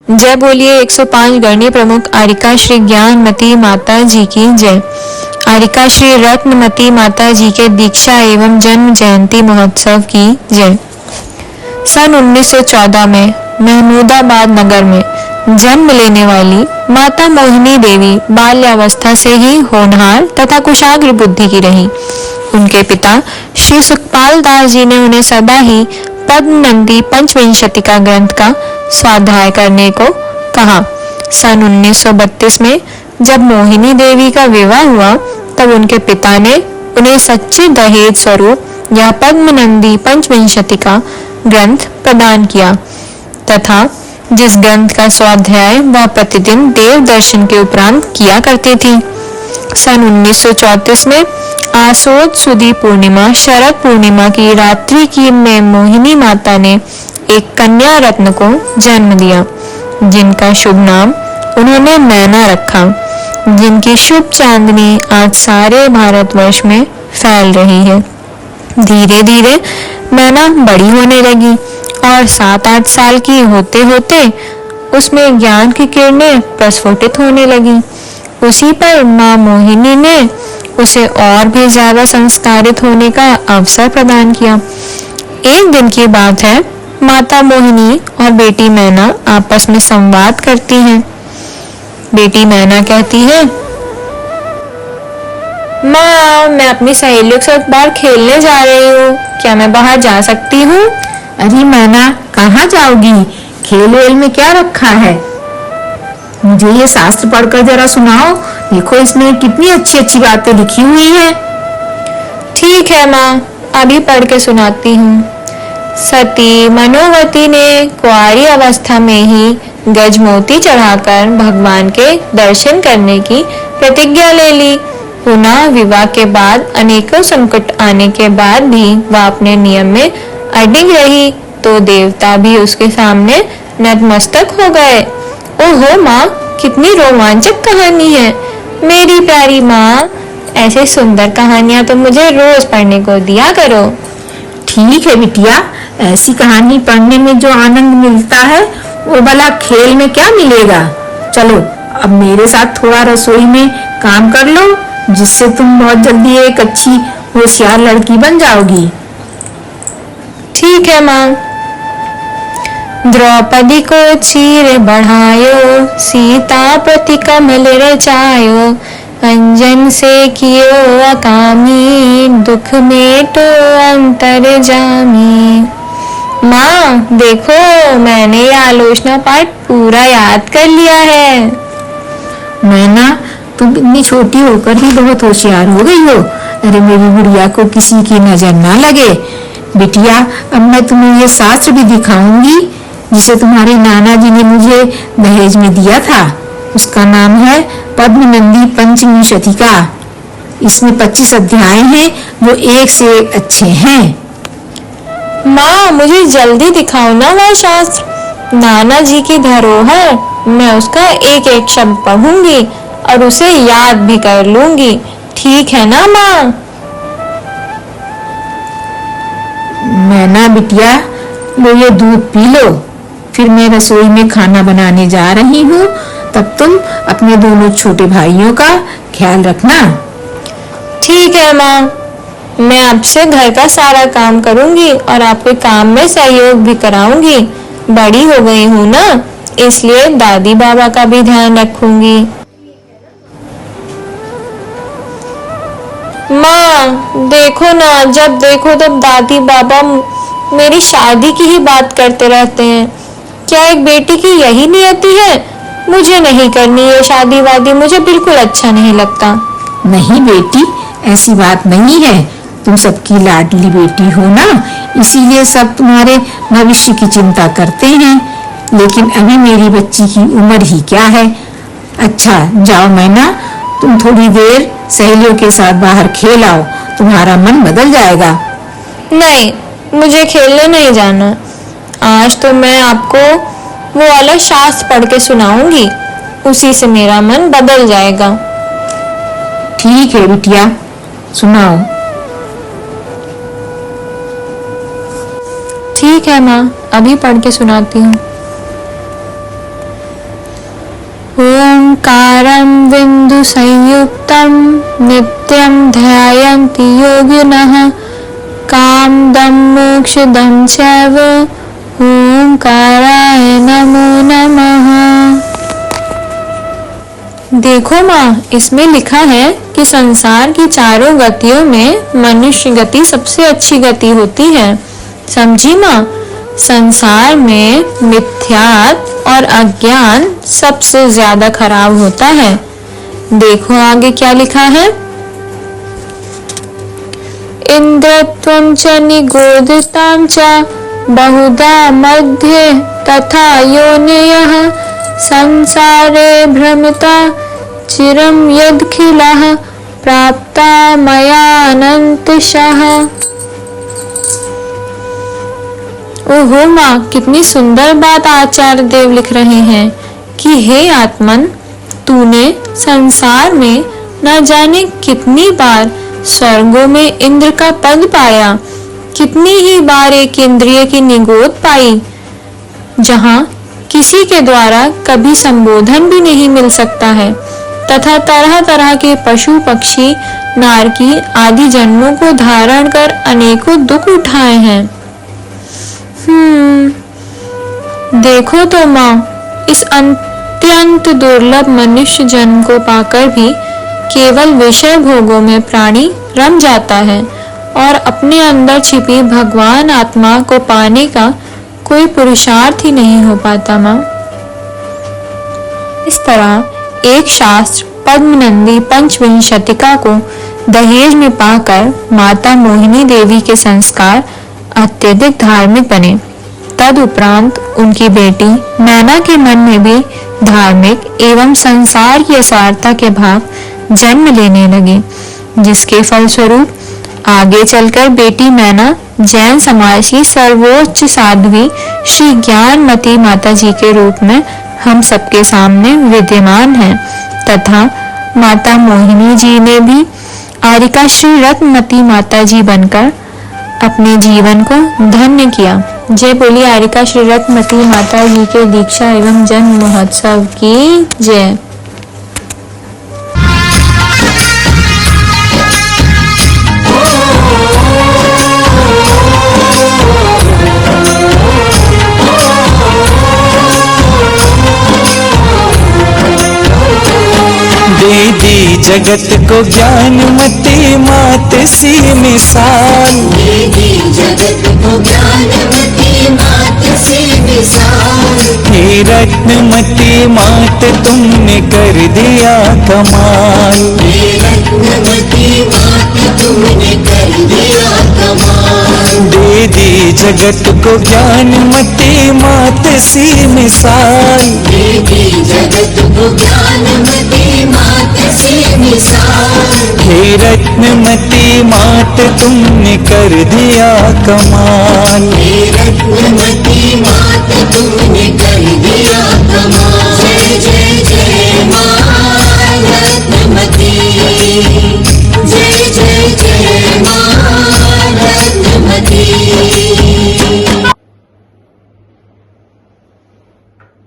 जय बोलिए 105 गणनीय प्रमुख आरिका श्री ज्ञानमती माता जी की जय। आरिका श्री रत्नमती माता जी के दीक्षा एवं जन्म जयंती महोत्सव की जय। सन 1914 में महमूदाबाद नगर में जन्म लेने वाली माता मोहिनी देवी बाल्यावस्था से ही होनहार तथा कुशाग्र बुद्धि की रही। उनके पिता श्री सुखपाल दास जी ने उन्हें सदा ही पद्मनंदी पंचविंशतिका ग्रंथ का स्वाध्याय करने को कहा। सन 1932 में जब मोहिनी देवी का विवाह हुआ तब उनके पिता ने उन्हें सच्चे दहेज स्वरूप यह पद्मनंदी पंचविंशतिका ग्रंथ प्रदान किया तथा जिस ग्रंथ का स्वाध्याय वह प्रतिदिन देव दर्शन के उपरांत किया करते थे। सन 1934 में आसोद सुदी पूर्णिमा शरद पूर्णिमा की रात्रि की में मोहिनी माता ने एक कन्या रत्न को जन्म दिया जिनका शुभ नाम उन्होंने मैना रखा, जिनकी शुभ चांदनी आज सारे भारतवर्ष में फैल रही है। धीरे धीरे मैना बड़ी होने लगी और 7-8 साल की होते होते उसमें ज्ञान की किरणें प्रस्फुटित होने लगी। उसी पर माँ मोहिनी ने उसे और भी ज्यादा संस्कारित होने का अवसर प्रदान किया। एक दिन की बात है, माता मोहिनी और बेटी मैना आपस में संवाद करती हैं। बेटी मैना कहती है, माँ मैं अपनी सहेलियों के साथ बाहर खेलने जा रही हूँ, क्या मैं बाहर जा सकती हूँ? अरे मैना कहाँ जाओगी? खेल वेल में क्या रखा है? मुझे ये शास्त्र पढ़कर जरा सुनाओ। देखो इसमें कितनी अच्छी अच्छी बातें लिखी हुई है। ठीक है माँ, अभी पढ़ के सुनाती हूँ। सती मनोवती ने कुंवारी अवस्था में ही गजमोती चढ़ाकर भगवान के दर्शन करने की प्रतिज्ञा ले ली। पुनः विवाह के बाद अनेकों संकट आने के बाद भी वह अपने नियम में अडिग रही तो देवता भी उसके सामने नतमस्तक हो गए। ओहो माँ, कितनी रोमांचक कहानी है। मेरी प्यारी माँ, ऐसे सुंदर कहानियां तो मुझे रोज पढ़ने को दिया करो। ठीक है बिटिया, ऐसी कहानी पढ़ने में जो आनंद मिलता है वो भला खेल में क्या मिलेगा। चलो अब मेरे साथ थोड़ा रसोई में काम कर लो, जिससे तुम बहुत जल्दी एक अच्छी होशियार लड़की बन जाओगी। ठीक है माँ। द्रौपदी को चीर बढ़ायो, सीता प्रति कमल रचायो, अंजन से कियो अकामी, दुख में तो अंतर जामी। माँ देखो, मैंने ये आलोचना पाठ पूरा याद कर लिया है। मैना तुम इतनी छोटी होकर ही बहुत होशियार हो गई हो। अरे मेरी गुड़िया को किसी की नजर ना लगे। बिटिया अब मैं तुम्हें ये शास्त्र भी दिखाऊंगी जिसे तुम्हारे नाना जी ने मुझे दहेज में दिया था। उसका नाम है पद्मनंदी पंचविंशतिका। इसमें 25 अध्याय हैं जो एक से एक अच्छे हैं। माँ मुझे जल्दी दिखाओ ना वह शास्त्र। नाना जी की धरोहर, मैं उसका एक एक शब्द पढ़ूंगी और उसे याद भी कर लूंगी। ठीक है ना माँ? मैना बिटिया लो ये दूध पी लो, फिर मैं रसोई में खाना बनाने जा रही हूँ। तब तुम अपने दोनों छोटे भाइयों का ख्याल रखना। ठीक है माँ, मैं आपसे घर का सारा काम करूंगी और आपके काम में सहयोग भी कराऊंगी। बड़ी हो गई हूँ ना, इसलिए दादी बाबा का भी ध्यान रखूंगी। माँ देखो ना, जब देखो तब दादी बाबा मेरी शादी की ही बात करते रहते हैं। क्या एक बेटी की यही नियति है? मुझे नहीं करनी ये शादी वादी, मुझे बिल्कुल अच्छा नहीं लगता। नहीं बेटी, ऐसी बात नहीं है। तुम सबकी लाडली बेटी हो ना, इसीलिए सब तुम्हारे भविष्य की चिंता करते हैं। लेकिन अभी मेरी बच्ची की उम्र ही क्या है। अच्छा जाओ मैना, तुम थोड़ी देर सहेलियों के साथ बाहर खेल आओ, तुम्हारा मन बदल जाएगा। नहीं, मुझे खेलने नहीं जाना। आज तो मैं आपको वो वाला शास्त्र पढ़ के सुनाऊंगी, उसी से मेरा मन बदल जाएगा। ठीक है बिटिया, सुनाओ। ठीक है माँ, अभी पढ़ के सुनाती हूँ। ओंकारं बिंदु संयुक्तं नित्यं ध्यायन्ति योगिनः कामदं मोक्षदं चैव ओंकाराय नमो नमः। देखो माँ, इसमें लिखा है कि संसार की चारों गतियों में मनुष्य गति सबसे अच्छी गति होती है। समझी माँ? संसार में मिथ्यात्व और अज्ञान सबसे ज्यादा खराब होता है। देखो आगे क्या लिखा है। इंद्रत्वं च निगोदितां च बहुधा मध्ये तथा योनयः संसारे भ्रमता चिरं यदखिलः प्राप्ता मयानन्तशः। ओहो माँ, कितनी सुंदर बात आचार्य देव लिख रहे हैं कि हे आत्मन, तूने संसार में न जाने कितनी बार स्वर्गों में इंद्र का पद पाया, कितनी ही बार एक इंद्रिय की निगोद पाई, जहाँ किसी के द्वारा कभी संबोधन भी नहीं मिल सकता है, तथा तरह तरह के पशु पक्षी नारकी आदि जन्मों को धारण कर अनेकों दुख उठाए हैं। देखो तो माँ, इस अत्यंत दुर्लभ मनुष्य जन्म को पाकर भी केवल विषय भोगों में प्राणी रम जाता है और अपने अंदर छिपी भगवान आत्मा को पाने का कोई पुरुषार्थ ही नहीं हो पाता माँ। इस तरह एक शास्त्र पद्मनंदी पंचविंशतिका को दहेज में पाकर माता मोहिनी देवी के संस्कार अत्यधिक धार्मिक बने। तदुपरांत उनकी बेटी नैना के मन में भी धार्मिक एवं संसार की असारता के भाव जन्म लेने लगे, जिसके फलस्वरूप आगे चलकर बेटी नैना जैन समाज की सर्वोच्च साध्वी श्री ज्ञानमती माता जी के रूप में हम सबके सामने विद्यमान है, तथा माता मोहिनी जी ने भी आरिका श्री रत्नमती माता जी बनकर अपने जीवन को धन्य किया। जय बोली आरिका श्री रत्नमती माता जी के दीक्षा एवं जन्म महोत्सव की जय। दीदी जगत को ज्ञानमती मात सी मिसाल, दीदी जगत को ज्ञानमती मात सी मिसाल। हे रत्नमती मात तुमने कर दिया कमाल, हे रत्नमती मात तुमने कर दिया कमाल। दीदी जगत को ज्ञानमती मात सी मिसाल, दीदी जगत को ज्ञानमती मात सी मिसाल। हे रत्नमती मात तुमने कर दिया कमाल, हे रत्नमती मात तुमने कर दिया कमाल।